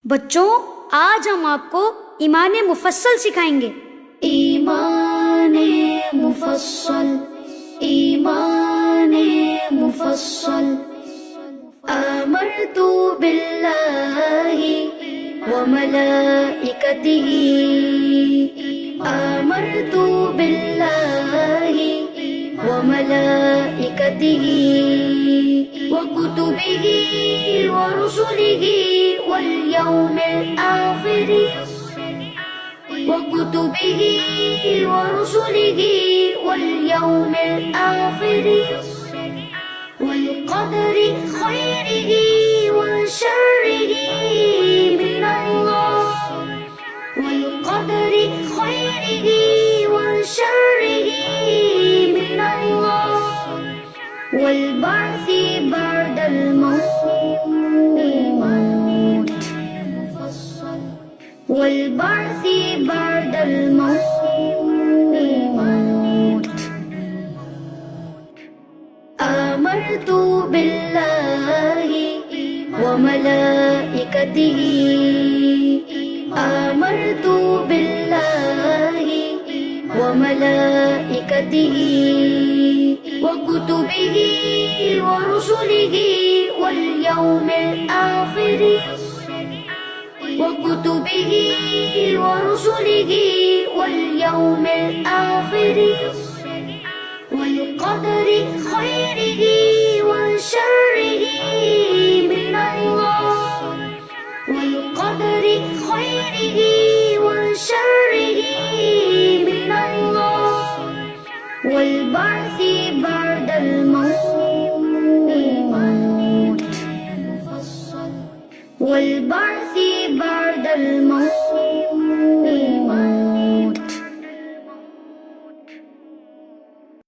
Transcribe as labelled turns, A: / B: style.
A: बच्चों, आज हम आपको ईमान मुफस्सल सिखाएंगे।
B: ईमान मुफस्सल, ईमान मुफस्सल। आमरतु बिल्लाहि व मलाइकतिहि, आमरतु बिल्लाहि व मलाइकतिहि व कुतुबिहि व रुसुलिहि वल यौमिल आखिर وكتبه ورسله واليوم الآخر والقدر خيره وشره من الله، والقدر خيره وشره من الله، والبعث بعد الموت، والبعث بعد الموت. آمرت بالله وملائكته، آمرت بالله وملائكته وكتبه ورسله واليوم الآخر، وكتبه ورسله واليوم الآخر، والقدر خيره وشره من الله، والقدر خيره وشره من الله، والبعث بعد الموت، والبعث بعد الموت.